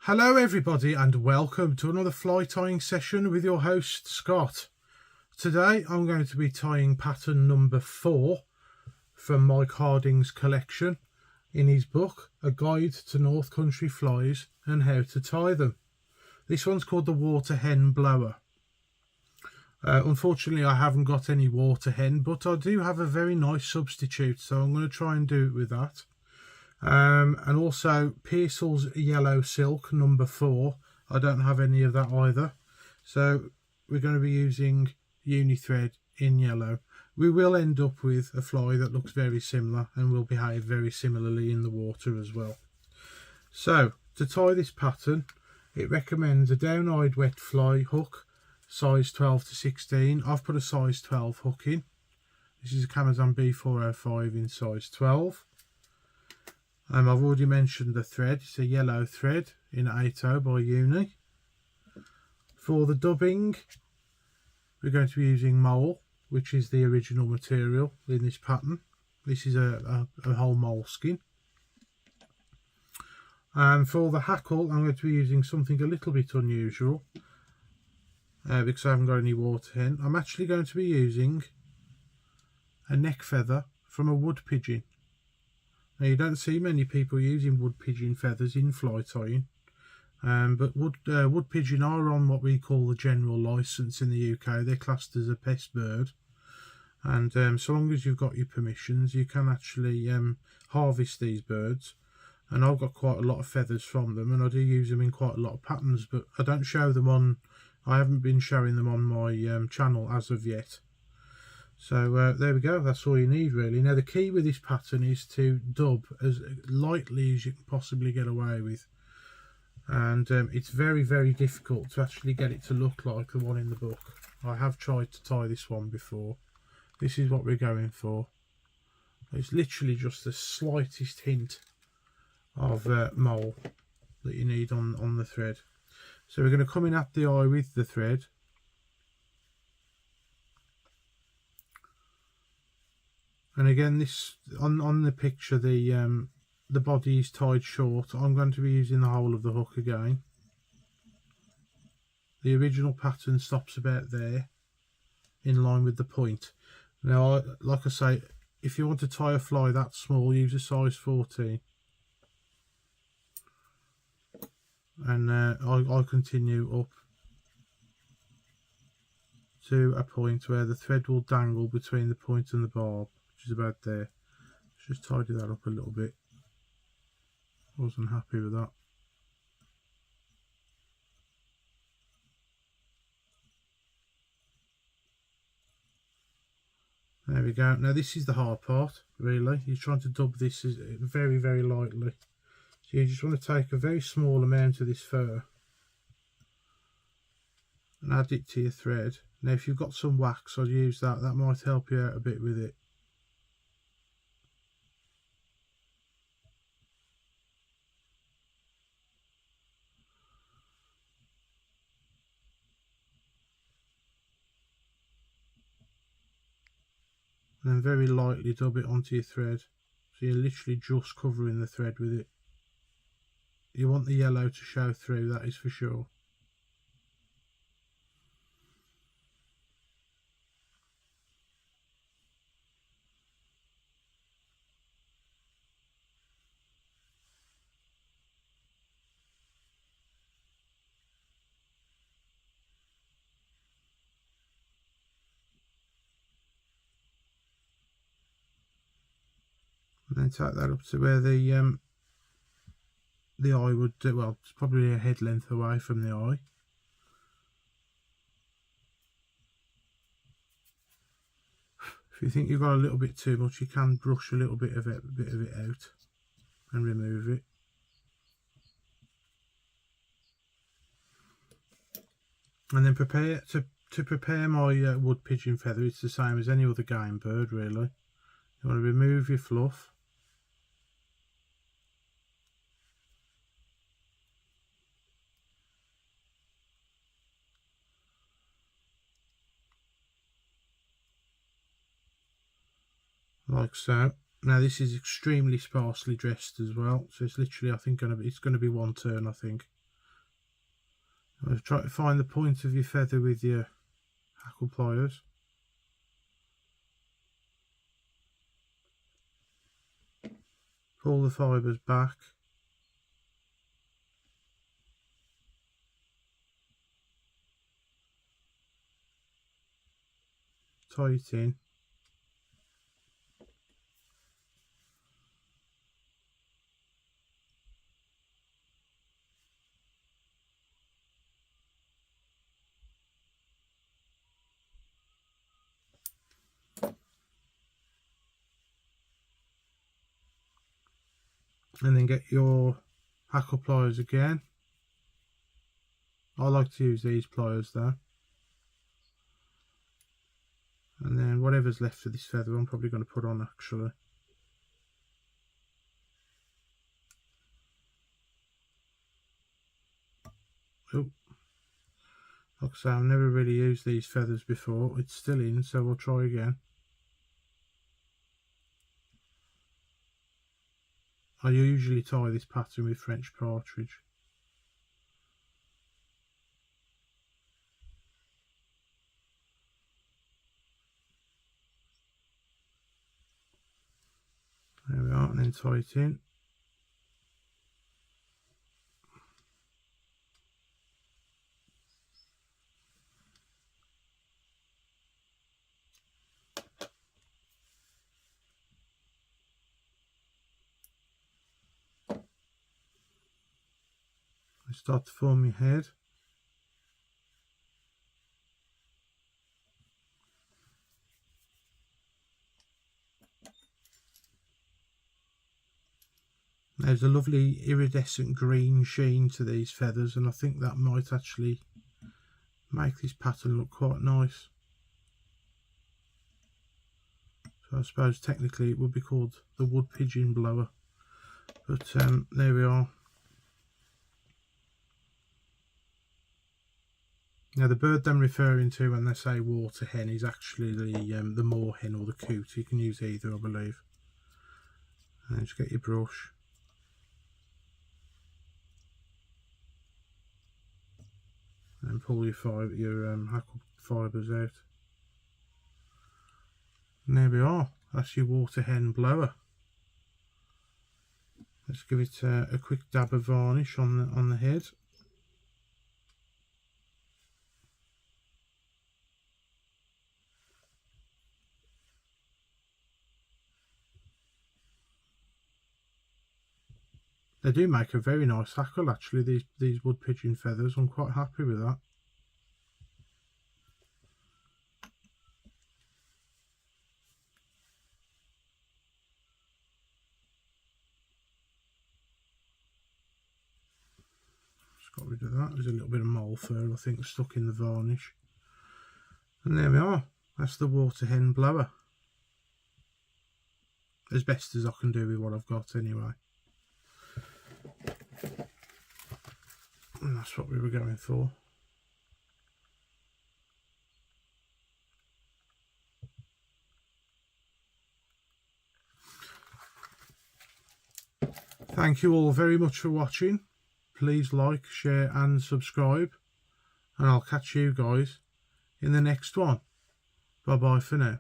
Hello everybody and welcome to another fly tying session with your host Scott. Today I'm going to be tying pattern number 4 from Mike Harding's collection in his book A Guide to North Country Flies and How to Tie Them. This one's called the Waterhen Bloa. Unfortunately I haven't got any waterhen, but I do have a very nice substitute, so I'm going to try and do it with that. And also Pearsall's yellow silk number 4. I don't have any of that either, so we're going to be using Uni-Thread in yellow. We will end up with a fly that looks very similar and will behave very similarly in the water as well. So to tie this pattern, it recommends a down-eyed wet fly hook size 12 to 16. I've put a size 12 hook in. This is a Camazon B405 in size 12. I've already mentioned the thread. It's a yellow thread in 80 by Uni. For the dubbing, we're going to be using mole, which is the original material in this pattern. This is a whole moleskin. And for the hackle, I'm going to be using something a little bit unusual because I haven't got any waterhen. I'm actually going to be using a neck feather from a wood pigeon. Now you don't see many people using wood pigeon feathers in fly tying, but wood pigeon are on what we call the general licence in the UK. They're classed as a pest bird, and so long as you've got your permissions, you can actually harvest these birds. And I've got quite a lot of feathers from them, and I do use them in quite a lot of patterns, but I don't show them on. I haven't been showing them on my channel as of yet. So there we go, that's all you need really. Now the key with this pattern is to dub as lightly as you can possibly get away with, and it's very difficult to actually get it to look like the one in the book. I have tried to tie this one before. This is what we're going for. It's literally just the slightest hint of mole that you need on the thread. So we're going to come in at the eye with the thread. And again, this on the picture, the body is tied short. I'm going to be using the whole of the hook again. The original pattern stops about there, in line with the point. Now, like I say, if you want to tie a fly that small, use a size 14. And I'll continue up to a point where the thread will dangle between the point and the barb, which is about there. Let's just tidy that up a little bit. Wasn't happy with that. There we go. Now this is the hard part, really. You're trying to dub this very lightly. So you just want to take a very small amount of this fur and add it to your thread. Now if you've got some wax, I'd use that. That might help you out a bit with it. And then very lightly dub it onto your thread. So you're literally just covering the thread with it. You want the yellow to show through, that is for sure. And then take that up to where the eye would do. Well, it's probably a head length away from the eye. If you think you've got a little bit too much, you can brush a little bit of it out and remove it. And then prepare to prepare my wood pigeon feather. It's the same as any other game bird, really. You want to remove your fluff. Like so. Now this is extremely sparsely dressed as well, so it's literally, I think, it's going to be one turn, I think. Try to find the point of your feather with your hackle pliers. Pull the fibres back. Tie it in. And then get your hackle pliers again. I like to use these pliers though. And then whatever's left of this feather I'm probably going to put on actually. Oh, like I say, I've never really used these feathers before. It's still in, so we'll try again. I usually tie this pattern with French partridge. There we are, and then tie it in. I start to form your head. There's a lovely iridescent green sheen to these feathers, and I think that might actually make this pattern look quite nice. So I suppose technically it would be called the Wood Pigeon Blower, but there we are. Now the bird I'm referring to when they say water hen is actually the moor hen or the coot. You can use either, I believe. And just get your brush. And pull your hackle fibres out. And there we are. That's your Waterhen blower. Let's give it a quick dab of varnish on the head. They do make a very nice hackle actually, these wood pigeon feathers. I'm quite happy with that. Just got rid of that. There's a little bit of mole fur I think stuck in the varnish. And there we are. That's the Waterhen blower. As best as I can do with what I've got anyway. And that's what we were going for. Thank you all very much for watching. Please like, share and subscribe. And I'll catch you guys in the next one. Bye bye for now.